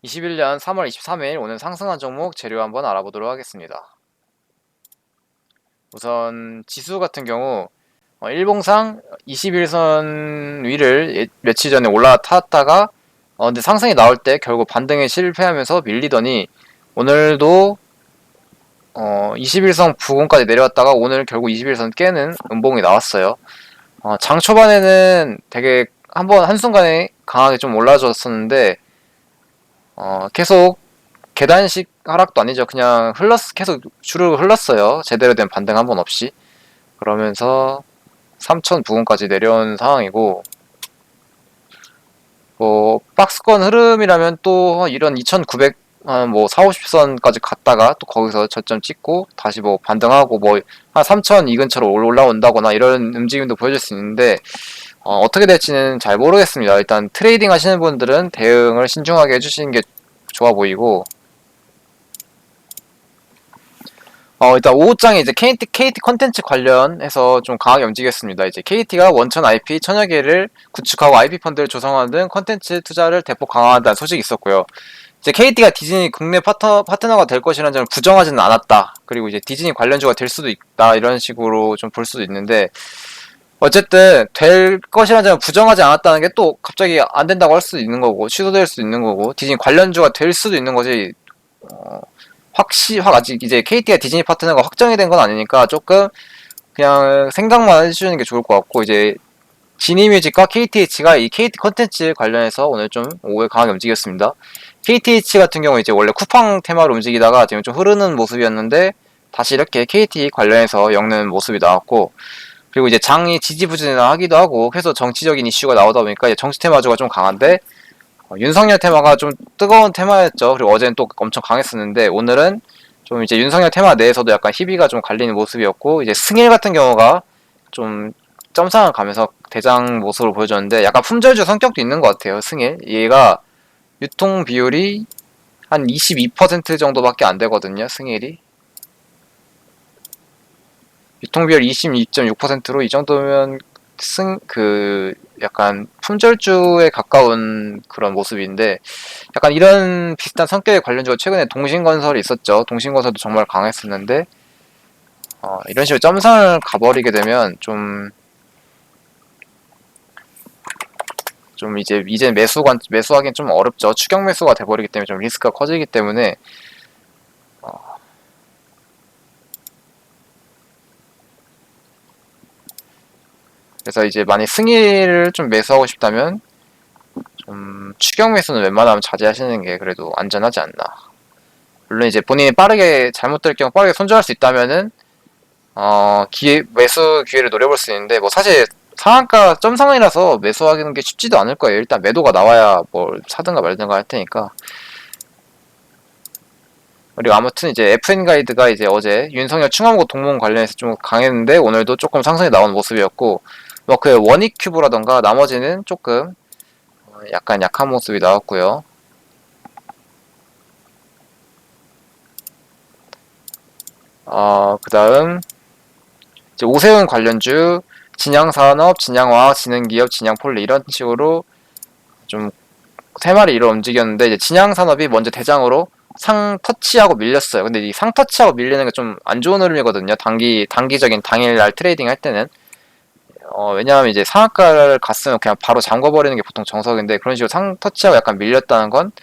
21년 3월 23일 오늘 상승한 종목 재료 한번 알아보도록 하겠습니다. 우선 지수 같은 경우 일봉상 21선 위를 며칠 전에 올라탔다가 근데 상승이 나올 때 결국 반등에 실패하면서 밀리더니 오늘도 21선 부근까지 내려왔다가 오늘 결국 21선 깨는 음봉이 나왔어요. 장 초반에는 되게 한순간에 강하게 좀 올라줬었는데 계속 계단식 하락도 아니죠. 그냥 계속 주르륵 흘렀어요. 제대로 된 반등 한 번 없이. 그러면서 3000 부근까지 내려온 상황이고, 뭐, 박스권 흐름이라면 또 이런 2900, 뭐, 4, 50선까지 갔다가 또 거기서 저점 찍고, 다시 뭐 반등하고, 뭐, 한 3000 이 근처로 올라온다거나 이런 움직임도 보여줄 수 있는데, 어떻게 될지는 잘 모르겠습니다. 일단 트레이딩 하시는 분들은 대응을 신중하게 해주시는 게 좋아 보이고, 일단 5호장에 이제 KT 컨텐츠 관련해서 좀 강하게 움직였습니다. 이제 KT가 원천 IP 천여 개를 구축하고 IP 펀드를 조성하는 등 컨텐츠 투자를 대폭 강화한다는 소식이 있었고요. 이제 KT가 디즈니 국내 파트너가 될 것이라는 점을 부정하지는 않았다. 그리고 이제 디즈니 관련주가 될 수도 있다. 이런 식으로 좀 볼 수도 있는데, 어쨌든 될 것이라는 점을 부정하지 않았다는 게 또 갑자기 안 된다고 할 수도 있는 거고, 취소될 수도 있는 거고, 디즈니 관련주가 될 수도 있는 거지. 아직 이제 KT가 디즈니 파트너가 확정이 된 건 아니니까 조금 그냥 생각만 해주시는 게 좋을 것 같고, 이제 지니뮤직과 KTH가 이 KT 컨텐츠 관련해서 오늘 좀 오후에 강하게 움직였습니다. KTH 같은 경우 이제 원래 쿠팡 테마로 움직이다가 지금 좀 흐르는 모습이었는데 다시 이렇게 KT 관련해서 엮는 모습이 나왔고, 그리고 이제 장이 지지부진하기도 하고 해서 정치적인 이슈가 나오다 보니까 이제 정치 테마주가 좀 강한데, 윤석열 테마가 좀 뜨거운 테마였죠. 그리고 어제는 또 엄청 강했었는데 오늘은 좀 이제 윤석열 테마 내에서도 약간 희비가 좀 갈리는 모습이었고, 이제 승일 같은 경우가 좀 점상을 가면서 대장 모습을 보여줬는데 약간 품절주 성격도 있는 것 같아요. 승일 얘가 유통 비율이 한 22% 정도밖에 안 되거든요. 승일이 유통 비율 22.6%로 이 정도면 약간 품절주에 가까운 그런 모습인데, 약간 이런 비슷한 성격의 관련주가 최근에 동신건설이 있었죠. 동신건설도 정말 강했었는데, 이런 식으로 점선을 가버리게 되면 좀 이제 매수하기는 좀 어렵죠. 추격 매수가 돼버리기 때문에 좀 리스크가 커지기 때문에, 그래서 이제 만약 승일을 좀 매수하고 싶다면, 좀 추격 매수는 웬만하면 자제하시는 게 그래도 안전하지 않나. 물론 이제 본인이 빠르게 잘못될 경우 빠르게 손절할 수 있다면은 매수 기회를 노려볼 수 있는데, 뭐 사실 상한가 점상이라서 매수하기는 게 쉽지도 않을 거예요. 일단 매도가 나와야 뭘 사든가 말든가 할 테니까. 그리고 아무튼 이제 FN 가이드가 이제 어제 윤석열 충암고 동문 관련해서 좀 강했는데 오늘도 조금 상승이 나온 모습이었고, 뭐 그 원익큐브라던가 나머지는 조금 약간 약한 모습이 나왔고요. 그 다음 이제 오세훈 관련주, 진양산업, 진양화학, 진흥기업, 진양폴리 이런 식으로 좀 세 마리 이로 움직였는데, 이제 진양산업이 먼저 대장으로 상 터치하고 밀렸어요. 근데 이 상 터치하고 밀리는 게 좀 안 좋은 흐름이거든요. 단기적인 당일날 트레이딩 할 때는. 왜냐하면 이제 상한가를 갔으면 그냥 바로 잠궈버리는 게 보통 정석인데, 그런 식으로 상 터치하고 약간 밀렸다는 건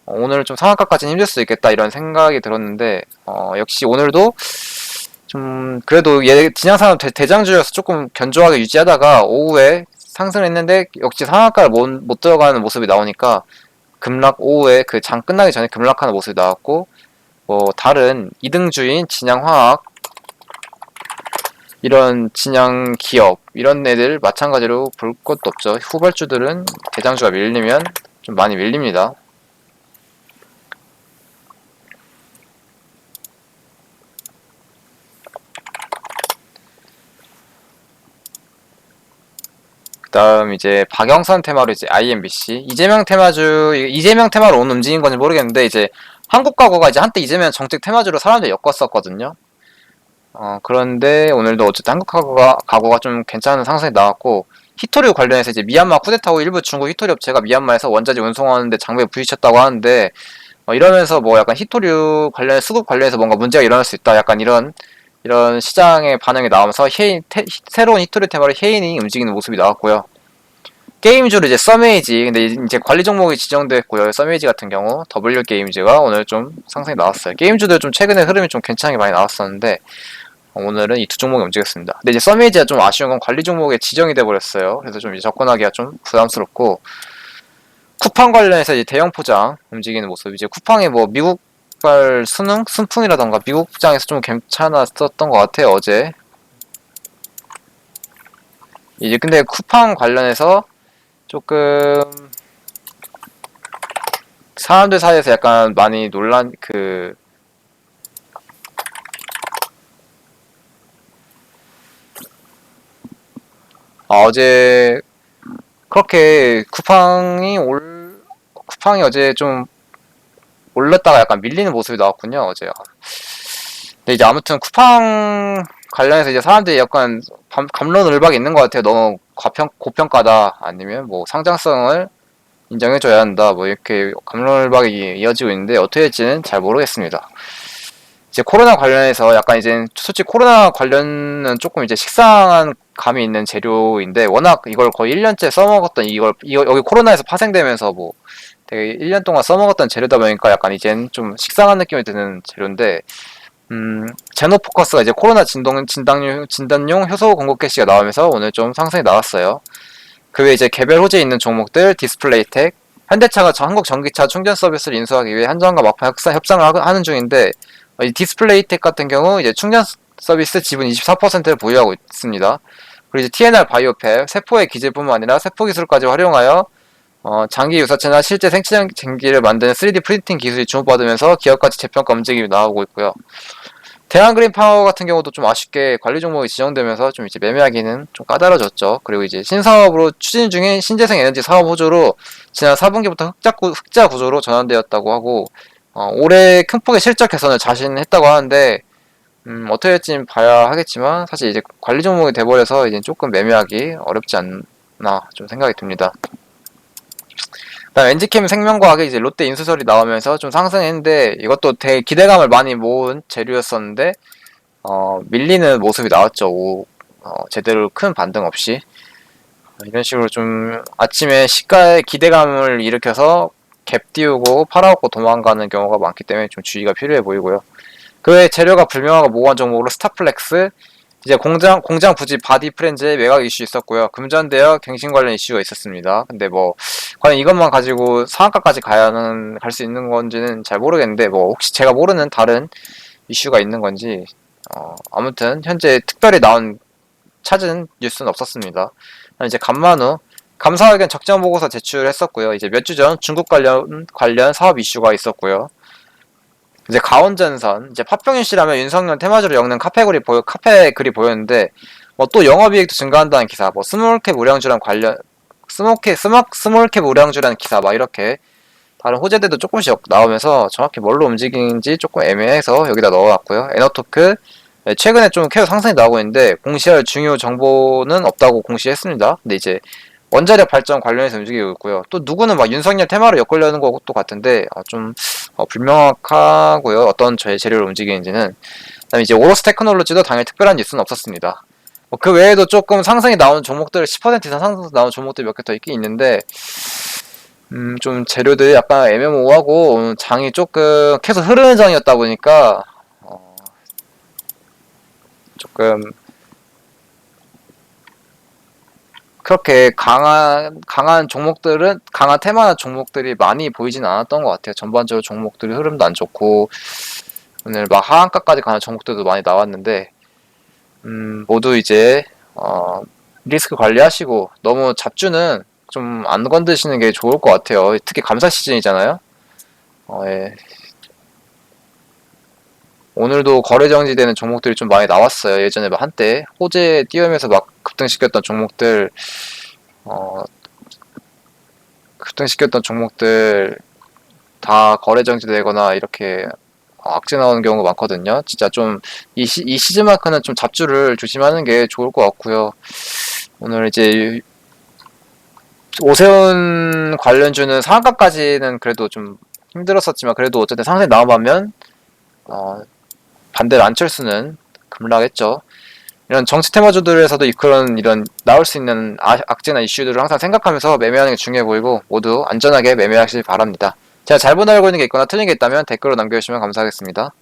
오늘 좀 상한가까지는 힘들 수 있겠다 이런 생각이 들었는데, 역시 오늘도 좀 그래도 진양산업 대장주여서 조금 견조하게 유지하다가 오후에 상승했는데 역시 상한가를 못 들어가는 모습이 나오니까 오후에 그 장 끝나기 전에 급락하는 모습이 나왔고, 뭐 다른 2등주인 진양화학, 이런 진양기업 이런 애들 마찬가지로 볼 것도 없죠. 후발주들은 대장주가 밀리면 좀 많이 밀립니다. 그다음 이제 박영선 테마로 이제 IMBC, 이재명 테마로 온 움직인 건지 모르겠는데, 이제 한국가구가 이제 한때 이재명 정책 테마주로 사람들이 엮었었거든요. 그런데 오늘도 어쨌든 한국가구가 좀 괜찮은 상승이 나왔고, 히토류 관련해서 이제 미얀마 쿠데타 후 일부 중국 히토류 업체가 미얀마에서 원자재 운송하는데 장벽에 부딪혔다고 하는데 이러면서 뭐 약간 히토류 관련 수급 관련해서 뭔가 문제가 일어날 수 있다. 약간 이런 시장의 반응이 나오면서 새로운 히토류 테마로 헤인이 움직이는 모습이 나왔고요. 게임주로 이제 서메이지, 근데 이제 관리 종목이 지정됐고요. 서메이지 같은 경우 W 게임즈가 오늘 좀 상승이 나왔어요. 게임주들 좀 최근에 흐름이 좀 괜찮게 많이 나왔었는데 오늘은 이 두 종목이 움직였습니다. 근데 이제 서메이지가 좀 아쉬운 건 관리 종목에 지정이 돼 버렸어요. 그래서 좀 이제 접근하기가 좀 부담스럽고 쿠팡 관련해서 이제 대형 포장 움직이는 모습. 이제 쿠팡이 뭐 미국발 순풍이라던가 미국장에서 좀 괜찮았었던 것 같아요. 어제. 이제 근데 쿠팡 관련해서 조금 사람들 사이에서 약간 많이 어제 그렇게 쿠팡이 어제 좀 올랐다가 약간 밀리는 모습이 나왔군요, 어제. 근데 이제 아무튼 쿠팡 관련해서 이제 사람들이 약간 갑론을박이 있는 것 같아요. 너무 고평가다, 아니면 뭐 상장성을 인정해줘야 한다, 뭐 이렇게 갑론을박이 이어지고 있는데 어떻게 될지는 잘 모르겠습니다. 이제 코로나 관련해서 약간 이제 솔직히 코로나 관련은 조금 이제 식상한 감이 있는 재료인데 워낙 이걸 거의 1년째 써먹었던 여기 코로나에서 파생되면서 뭐 되게 1년 동안 써먹었던 재료다 보니까 약간 이젠 좀 식상한 느낌이 드는 재료인데 제노포커스가 이제 코로나 진단용 효소 공급 캐시가 나오면서 오늘 좀 상승이 나왔어요. 그 외에 이제 개별 호재에 있는 종목들 디스플레이텍, 현대차가 한국전기차 충전 서비스를 인수하기 위해 한전과 막판 협상을 하는 중인데 이 디스플레이텍 같은 경우 이제 충전 서비스 지분 24%를 보유하고 있습니다. 그리고 이제 TNR 바이오펠, 세포의 기질뿐만 아니라 세포 기술까지 활용하여 장기 유사체나 실제 생체장기를 만드는 3D 프린팅 기술이 주목받으면서 기업가치 재평가 움직임이 나오고 있고요. 대한그린 파워 같은 경우도 좀 아쉽게 관리 종목이 지정되면서 좀 이제 매매하기는 좀 까다로워졌죠. 그리고 이제 신사업으로 추진 중인 신재생 에너지 사업 호조로 지난 4분기부터 흑자 구조로 전환되었다고 하고 올해 큰 폭의 실적 개선을 자신했다고 하는데 어떻게 될지 봐야 하겠지만 사실 이제 관리 종목이 돼버려서 이제 조금 매매하기 어렵지 않나 좀 생각이 듭니다. 그다음 엔지캠 생명과학이 이제 롯데 인수설이 나오면서 좀 상승했는데 이것도 되게 기대감을 많이 모은 재료였었는데 밀리는 모습이 나왔죠. 제대로 큰 반등 없이 이런 식으로 좀 아침에 시가에 기대감을 일으켜서 갭 띄우고 팔아먹고 도망가는 경우가 많기 때문에 좀 주의가 필요해 보이고요. 그 외에 재료가 불명하고 모호한 종목으로 스타플렉스, 이제 공장 부지 바디 프렌즈의 매각 이슈 있었고요. 금전대여 갱신 관련 이슈가 있었습니다. 근데 뭐 과연 이것만 가지고 상한가까지 갈 수 있는 건지는 잘 모르겠는데 뭐 혹시 제가 모르는 다른 이슈가 있는 건지 아무튼 현재 특별히 찾은 뉴스는 없었습니다. 이제 간만후 감사회견 적정 보고서 제출했었고요. 이제 몇 주 전 중국 관련 사업 이슈가 있었고요. 이제 가원전선, 이제 파평윤 씨라면 윤석열 테마주를 엮는 카페 글이 보였는데 또 영업이익도 증가한다는 기사, 뭐 스몰캡 우량주란 기사 막 이렇게 다른 호재들도 조금씩 나오면서 정확히 뭘로 움직이는지 조금 애매해서 여기다 넣어놨고요. 에너토크 최근에 좀 계속 상승이 나오고 있는데 공시할 중요 정보는 없다고 공시했습니다. 근데 이제 원자력 발전 관련해서 움직이고 있고요. 또 누구는 막 윤석열 테마로 엮으려는 것도 같은데 좀 불명확하고요. 어떤 재료를 움직이는지는. 그다음에 이제 오로스 테크놀로지도 당연히 특별한 뉴스는 없었습니다. 그 외에도 조금 상승이 나오는 종목들 10% 이상 상승 나오는 종목들이 몇 개 더 있긴 있는데 좀 재료들이 약간 애매모호하고 장이 조금 계속 흐르는 장이었다 보니까 조금 그렇게 강한 테마나 종목들이 많이 보이진 않았던 것 같아요. 전반적으로 종목들이 흐름도 안 좋고 오늘 막 하한가까지 가는 종목들도 많이 나왔는데 모두 이제 리스크 관리하시고 너무 잡주는 좀 안 건드시는 게 좋을 것 같아요. 특히 감사 시즌이잖아요. 예. 오늘도 거래 정지되는 종목들이 좀 많이 나왔어요. 예전에 막 한때 호재 띄우면서 막 급등시켰던 종목들 다 거래 정지되거나 이렇게 악재 나오는 경우가 많거든요. 진짜 좀 이 시즌만큼은 좀 잡주를 조심하는 게 좋을 것 같고요. 오늘 이제 오세훈 관련주는 상한가까지는 그래도 좀 힘들었었지만 그래도 어쨌든 상승이 나와보면 반대로 안철수는 급락했죠. 이런 정치 테마주들에서도 그런 이런 나올 수 있는 악재나 이슈들을 항상 생각하면서 매매하는 게 중요해 보이고 모두 안전하게 매매하시길 바랍니다. 제가 잘못 알고 있는 게 있거나 틀린 게 있다면 댓글로 남겨주시면 감사하겠습니다.